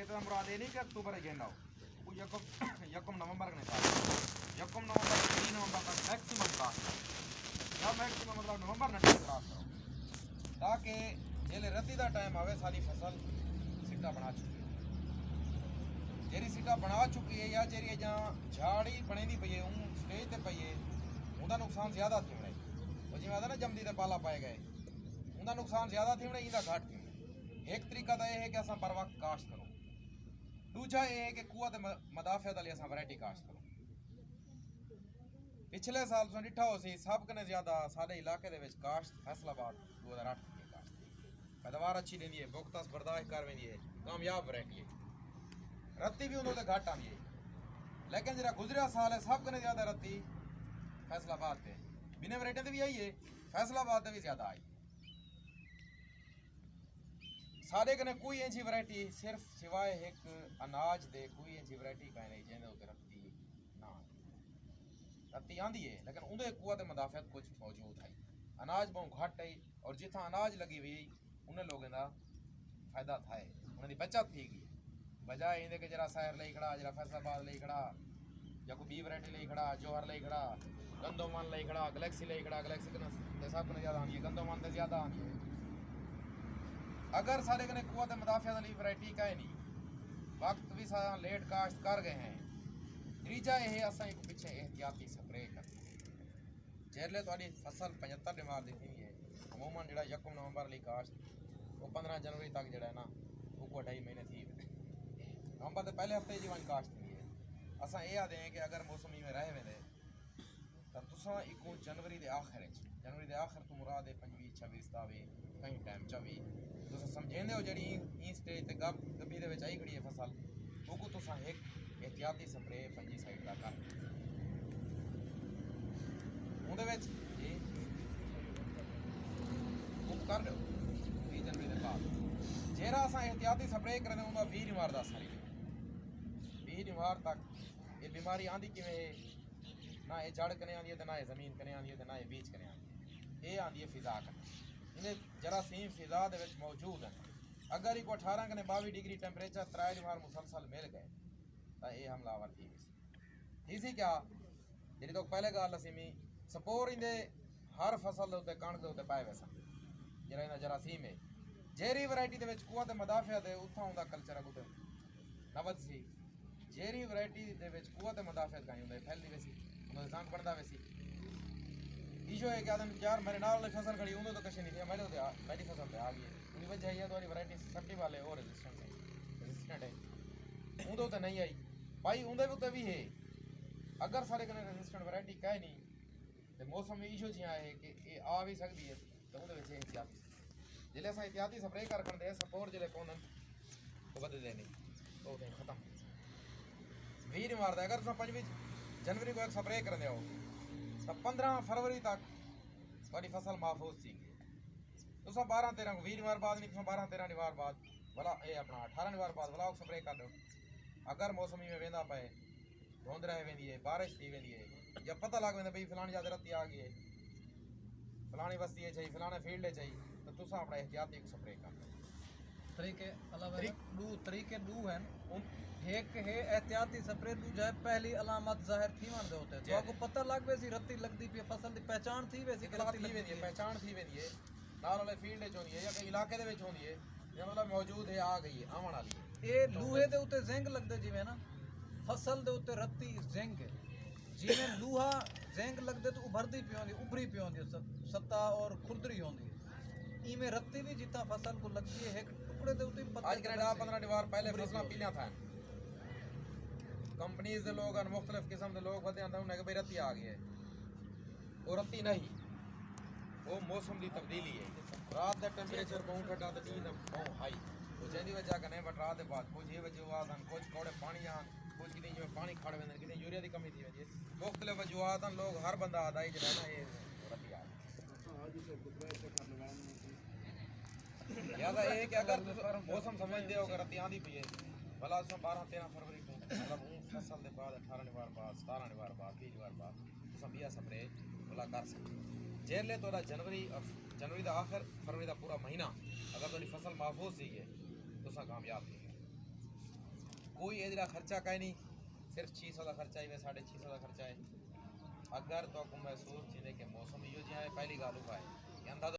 का मुराद ये नहीं कि अक्टूबर ही कहना हो वो यकम नवंबर ने कास्ट यकम नवंबर 3 नवंबर तक मैक्सिमम कास्ट या मैक्सिमम मतलब नवंबर ने कास्ट करो ताकि जेले रत्ती का टाइम आवे सारी फसल सिट्टा बना चुकी है जेरी सिट्टा बना चुकी है या जेरी जहाँ झाड़ी बने पई है उन स्टेज पर पई है उनका नुकसान ज़्यादा थी होना वो जिम्में ना जमदी ते पाला पाए गए उनका नुकसान ज़्यादा थी होना इंदा घट थी एक तरीका तो यह है कि अस बर वक्त काश्त करो दूजा यह है कि कुआ मदाफियत वाली अस वैरायटी काश्त करो पिछले साल तुम डिठा हो सी सब कने ज़्यादा साढ़े इलाके दे विच काश्त फैसलाबाद 2008 की काश्त पैदावार अच्छी देंदी है बुख्त बर्दाश्त कर वेंदी है कामयाब वैरायटी है रत्ती भी उन्होंने घट आती है लेकिन जरा गुजरिया साल है सब कने ज़्यादा रत्ती फैसलाबाद पे बिना वैरायटी से भी आई है फैसलाबाद से भी ज़्यादा आई साढ़े कने कोई ऐसी वैरायटी सिर्फ सिवाय एक अनाज दे कोई ऐसी वैरायटी का नहीं जिन्हें उते रत्ती ना रत्ती आंदी है लेकिन उन्हें कुआत मदाफियत कुछ मौजूद है अनाज बहुत घट है और जिथा अनाज लगी हुई उन्हें लोगों का फायदा था उन्हें बचत थी गई बजाय इन्हें कि जरा शहर ले खड़ा जरा फैसलाबाद ले खड़ा या कोई बी वैरायटी ले खड़ा जौहर ले खड़ा गंदोमान ले खड़ा गलेक्सी ले खड़ा गलेक्सी के सब को ज़्यादा आनी है गंदोमान से ज़्यादा आनी है अगर सारे कने कुआत मदाफियत वाली वैरायटी का है नहीं वक्त भी सारा लेट काश्त कर गए हैं त्रीजा यह असा पिछे एहतियाती स्प्रे कर जेरले थोड़ी फसल 75 दिमाग दी थी है अमूमन जो यकम नवंबर वाली काश्त वो 15 जनवरी तक जो है ना वो 2.5 महीने थी नवंबर के पहले हफ्ते जी वन काश्त थी है असा ये आते हैं कि अगर मौसमी में रह वेंदे तो तुसा इको जनवरी के आखिर तो मुराद है 25 26 तावी कहीं टाइम 24 तुस समझेंदे हो जड़ी ई स्टेज ते गब्बी दे विच आई खड़ी है फसल वो तुसा एक एहतियाती स्प्रे पंजी साइड का कर उहदे विच वो कर दो 20 जनवरी के बाद जेरा असा एहतियाती स्प्रे करदे उहदा 20 निवार दा असर 20 निवार तक ये बीमारी आंदी किवें है ना ये जड़ कने आंदी है ना ये जमीन कने आंदी है ना ये बीज कने आंदी है ये आंदी है फिजा कने इन्हें जरासीम फिजा दे विच मौजूद हैं अगर इको 18 कने 22 डिग्री टेंपरेचर 3 बार मुसलसल मिल गए तो ये हमलावर थी सी क्या जी तो पहले गल असीमी सपोर इंदे हर फसल के उत्ते कणक के उत्ते पाए वैसा जरा इन्दा जरासीम है जेरी वैरायटी दे विच कुआत मदाफियत है उत्थों उनका कल्चर अगुते नवद सी जेरी वैरायटी दे विच कुआत मदाफियत कहीं उनदे फैलदी वैसी उनका जंग बनदा वैसी इशो है कि आदम यार मेरे नाल फसल खड़ी उन्होंने तो कशी नहीं थी मेरे तो मेरी फसल पे आ गई है उनकी वजह है तुम्हारी वैरायटी सट्टी वाले और रेजिस्टेंट है उनको तो नहीं आई भाई उनके उत्ते भी है अगर सारे कने रेजिस्टेंट वैरायटी कह नहीं तो मौसम में इशो जिहा है कि ये आ भी सकती है तो उहदे विच एहतियाती जिले अस एहतियाती स्प्रे कर खंदे सपोर जिले पौंदन वो बददे नहीं तो खत्म 20 नहीं मारता अगर तुम 25 जनवरी को एक स्प्रे कर हो तो 15 फरवरी तक थोड़ी फसल महफूज थी तुम 12-13 को 20 निवार बाद नहीं तुम 12-13 निवार बाद भला ये अपना 18 निवार बाद भला स्प्रे कर दो अगर मौसमी में वेंदा पे धुंध रह वेंदी है बारिश थी वेंदी है या पता लग वेंदा भाई फलानी ज़्यादा रत्ती आ गई है फलानी बस्ती है चाहिए फलाने फील्ड है चाहिए तो तुम अपना एहतियाती स्प्रे कर दो तरीके अलावा तरीके दू हैं एक है एहतियाती स्प्रे दूजा है पहली अलामत जाहिर थी वन दे होते तो आपको पता लग वैसी रत्ती लगदी पे फसल दी पहचान थी वैसी रत्ती थी वेंदी है पहचान थी वेंदी है नाल वाले फील्ड च होंदी है या कई इलाके दे विच होंदी है या मतलब मौजूद है आ गई है आवन वाली है ये लूहे दे उत्ते जिंक लगदे जिवें ना फसल दे उत्ते रत्ती जिंक जिवें लूहा जिंक लगदे तो उभरदी पई होंदी उभरी पई होंदी सत्ता और खुरदरी होंदी इमें रत्ती भी जितना फसल को लगती है एक टुकड़े दे उत्ते आज कनाडा 15 निवार पहले फसलां पीलियां था कंपनीज के लोग मुख्तलिफ किस्म के लोग होते हैं उन्हें भाई रत्ती आ गई है वो रत्ती नहीं वो मौसम की तब्दीली है रात का टेंपरेचर बहुत ठंडा तो नींद बहुत हाई वो जिंदी वजह कने बट रात के बाद कुछ ये वजूहत हैं कुछ कौड़े पानी आन कुछ कितनी जो पानी खड़ वेंदे कितनी यूरिया की कमी थी वेंदी है मुख्तलिफ वजूहत हैं लोग हर बंदा आता ही जो है ना ये रत्ती आ यादा ये कि अगर मौसम समझते हो अगर रत्ती आंदी पई है भला 12-13 फरवरी को मतलब फसल के बाद 18 निवार बाद 17 निवार बाद 20 निवार बाद तुम बिया स्प्रे भला कर सकते जेरले तो जनवरी का आखिर फरवरी का पूरा महीना अगर थोड़ी फसल महफूज सी है तो कामयाब थी कोई एदा खर्चा काई नहीं, सिर्फ 600 का खर्चा है, 650 का खर्चा है। अगर तो महसूस थी कि मौसम इहो जिहा है, पहली गाल उहा है कि अंदाज़ो